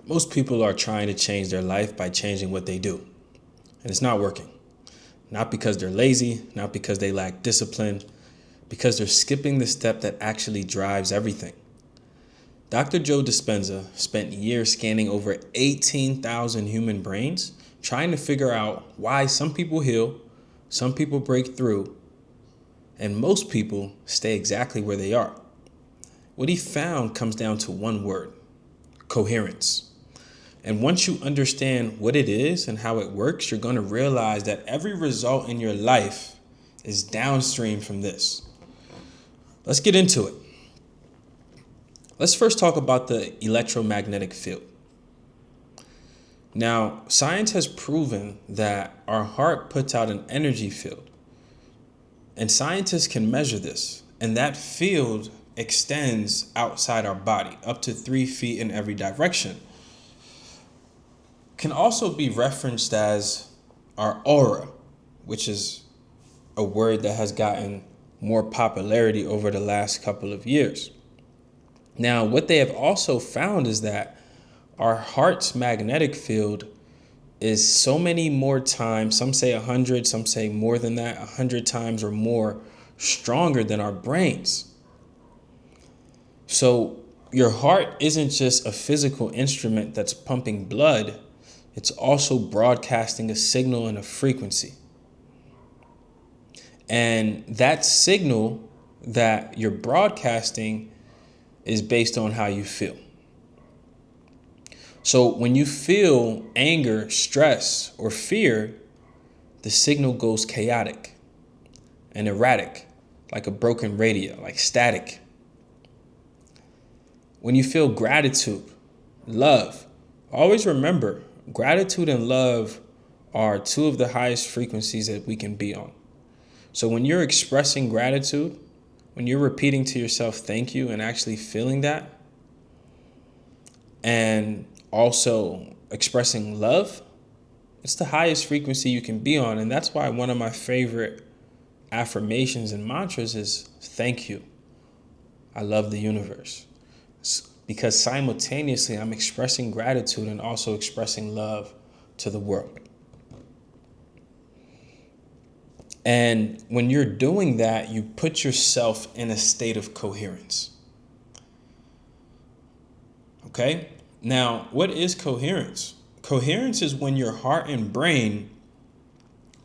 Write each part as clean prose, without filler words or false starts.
Most people are trying to change their life by changing what they do, and it's not working. Not because they're lazy, not because they lack discipline, because they're skipping the step that actually drives everything. Dr. Joe Dispenza spent years scanning over 18,000 human brains, trying to figure out why some people heal, some people break through, and most people stay exactly where they are. What he found comes down to one word: coherence. And once you understand what it is and how it works, you're going to realize that every result in your life is downstream from this. Let's get into it. Let's first talk about the electromagnetic field. Now, science has proven that our heart puts out an energy field, and scientists can measure this, and that field extends outside our body up to 3 feet in every direction. Can also be referenced as our aura, which is a word that has gotten more popularity over the last couple of years. Now, what they have also found is that our heart's magnetic field is so many more times, some say 100, some say more than that, 100 times or more stronger than our brains. So your heart isn't just a physical instrument that's pumping blood. It's also broadcasting a signal and a frequency. And that signal that you're broadcasting is based on how you feel. So when you feel anger, stress, or fear, the signal goes chaotic and erratic, like a broken radio, like static. When you feel gratitude, love, always remember, gratitude and love are two of the highest frequencies that we can be on. So when you're expressing gratitude, when you're repeating to yourself, thank you, and actually feeling that, and also expressing love, it's the highest frequency you can be on. And that's why one of my favorite affirmations and mantras is thank you. I love the universe. Because simultaneously I'm expressing gratitude and also expressing love to the world. And when you're doing that, you put yourself in a state of coherence. Okay? Now, what is coherence? Coherence is when your heart and brain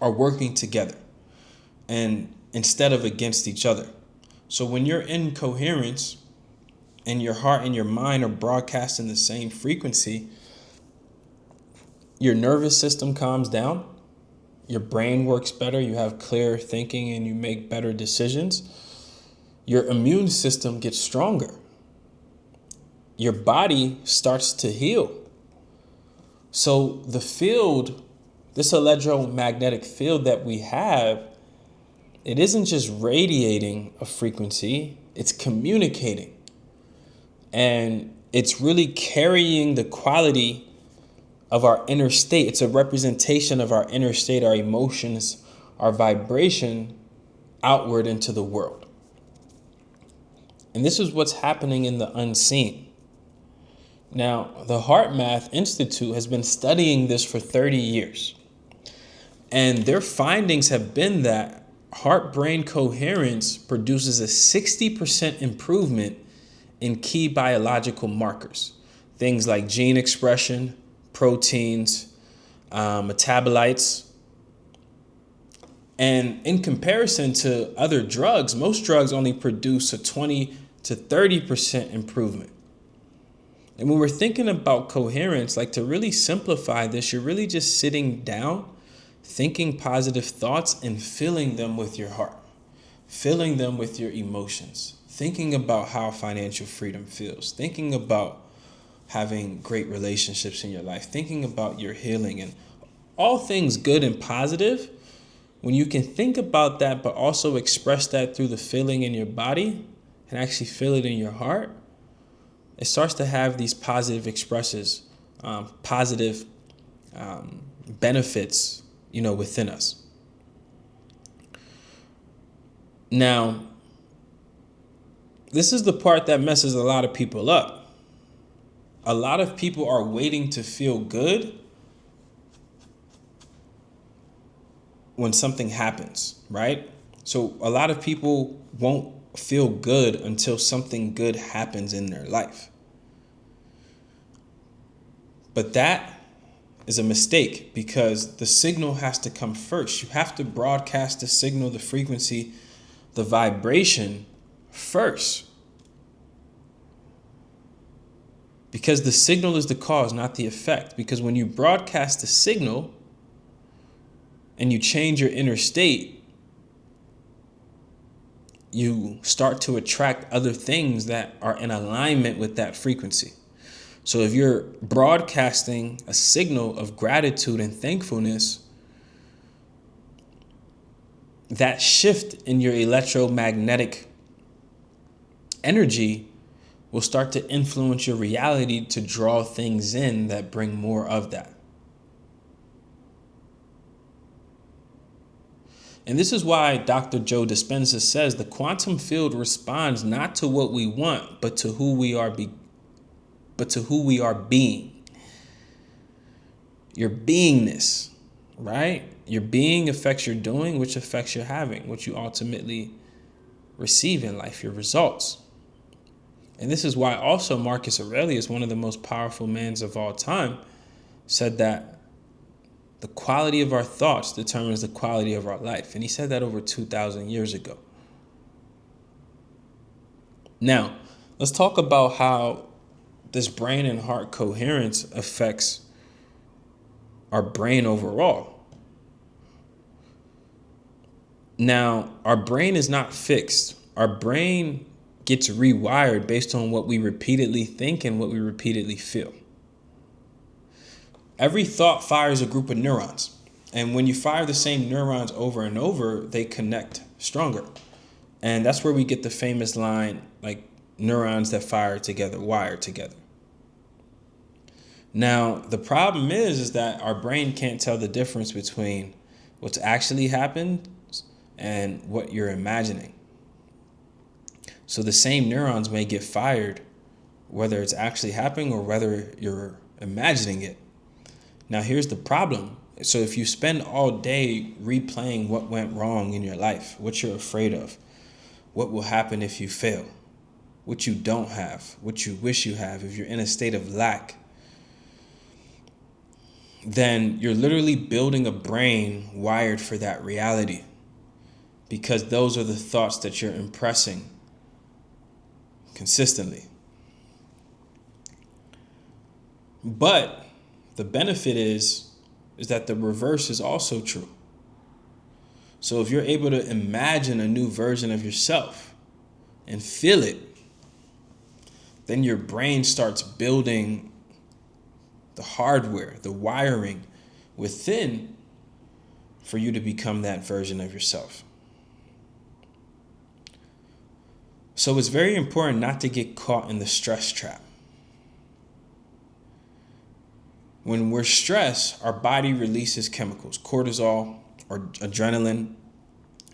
are working together and instead of against each other. So when you're in coherence and your heart and your mind are broadcasting the same frequency, your nervous system calms down, your brain works better, you have clear thinking, and you make better decisions. Your immune system gets stronger. Your body starts to heal. So the field, this electromagnetic field that we have, it isn't just radiating a frequency, it's communicating. And it's really carrying the quality of our inner state. It's a representation of our inner state, our emotions, our vibration outward into the world. And this is what's happening in the unseen. Now, the Heart Math Institute has been studying this for 30 years. And their findings have been that heart-brain coherence produces a 60% improvement in key biological markers. Things like gene expression, proteins, metabolites. And in comparison to other drugs, most drugs only produce a 20 to 30% improvement. And when we're thinking about coherence, like to really simplify this, you're really just sitting down, thinking positive thoughts and filling them with your heart, filling them with your emotions, thinking about how financial freedom feels, thinking about having great relationships in your life, thinking about your healing and all things good and positive. When you can think about that, but also express that through the feeling in your body and actually feel it in your heart, it starts to have these positive expresses, positive benefits, within us. Now, this is the part that messes a lot of people up. a lot of people are waiting to feel good when something happens, right? So a lot of people won't feel good until something good happens in their life. But that is a mistake, because the signal has to come first. You have to broadcast the signal, the frequency, the vibration first. Because the signal is the cause, not the effect. Because when you broadcast the signal and you change your inner state, you start to attract other things that are in alignment with that frequency. So if you're broadcasting a signal of gratitude and thankfulness, that shift in your electromagnetic energy will start to influence your reality to draw things in that bring more of that. And this is why Dr. Joe Dispenza says the quantum field responds not to what we want, but to who we are being. Your beingness, right? Your being affects your doing, which affects your having, what you ultimately receive in life, your results. And this is why also Marcus Aurelius, one of the most powerful men of all time, said that the quality of our thoughts determines the quality of our life. And he said that over 2,000 years ago. Now, let's talk about how this brain and heart coherence affects our brain overall. Now, our brain is not fixed. Our brain gets rewired based on what we repeatedly think and what we repeatedly feel. Every thought fires a group of neurons. And when you fire the same neurons over and over, they connect stronger. And that's where we get the famous line, like, neurons that fire together, wire together. Now, the problem is that our brain can't tell the difference between what's actually happened and what you're imagining. So the same neurons may get fired, whether it's actually happening or whether you're imagining it. Now, here's the problem. So if you spend all day replaying what went wrong in your life, what you're afraid of, what will happen if you fail, what you don't have, what you wish you have, if you're in a state of lack, then you're literally building a brain wired for that reality, because those are the thoughts that you're impressing consistently. But the benefit is that the reverse is also true. So if you're able to imagine a new version of yourself and feel it, then your brain starts building the hardware, the wiring within for you to become that version of yourself. So it's very important not to get caught in the stress trap. When we're stressed, our body releases chemicals, cortisol or adrenaline.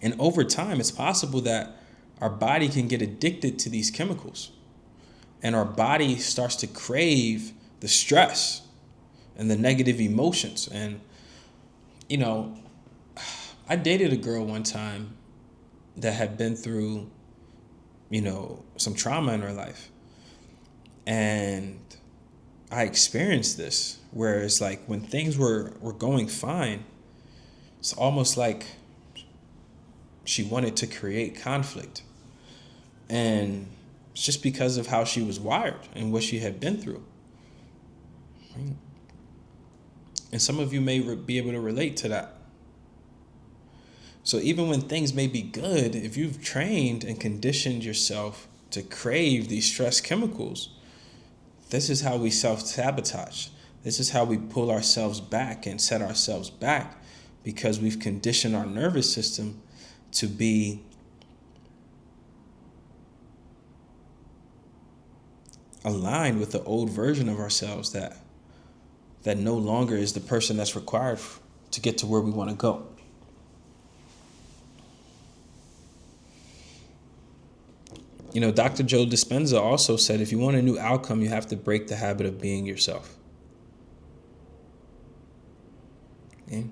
And over time, it's possible that our body can get addicted to these chemicals. And our body starts to crave the stress and the negative emotions. And, you know, I dated a girl one time that had been through, some trauma in her life. And I experienced this, where it's like when things were going fine, it's almost like she wanted to create conflict. And it's just because of how she was wired and what she had been through. Right? And some of you may be able to relate to that. So even when things may be good, if you've trained and conditioned yourself to crave these stress chemicals, this is how we self-sabotage. This is how we pull ourselves back and set ourselves back, because we've conditioned our nervous system to be aligned with the old version of ourselves that no longer is the person that's required to get to where we want to go. Dr. Joe Dispenza also said, if you want a new outcome, you have to break the habit of being yourself. Okay?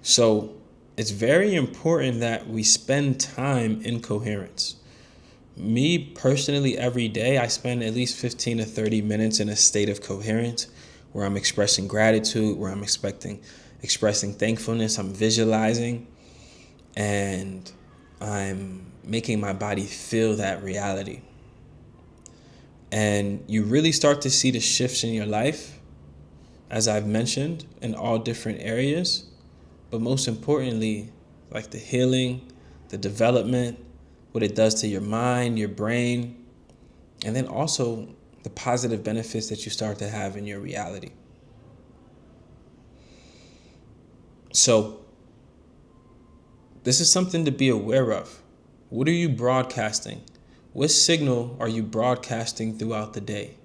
So it's very important that we spend time in coherence. Me personally, every day, I spend at least 15 to 30 minutes in a state of coherence where I'm expressing gratitude, where I'm expressing thankfulness, I'm visualizing, and I'm making my body feel that reality. And you really start to see the shifts in your life, as I've mentioned, in all different areas. But most importantly, like the healing, the development, what it does to your mind, your brain, and then also the positive benefits that you start to have in your reality. So this is something to be aware of. What are you broadcasting? What signal are you broadcasting throughout the day?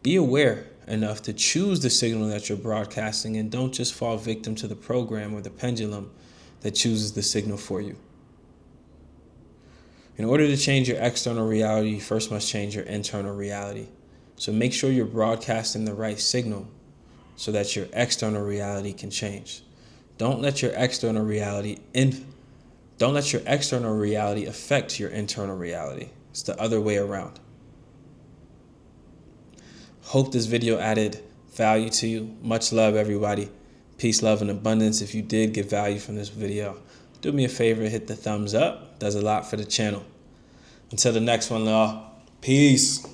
Be aware enough to choose the signal that you're broadcasting, and don't just fall victim to the program or the pendulum that chooses the signal for you. In order to change your external reality, you first must change your internal reality. So make sure you're broadcasting the right signal so that your external reality can change. Don't let your external reality affect your internal reality. It's the other way around. Hope this video added value to you. Much love, everybody. Peace, love, and abundance. If you did get value from this video, do me a favor, hit the thumbs up. Does a lot for the channel. Until the next one, y'all. Peace.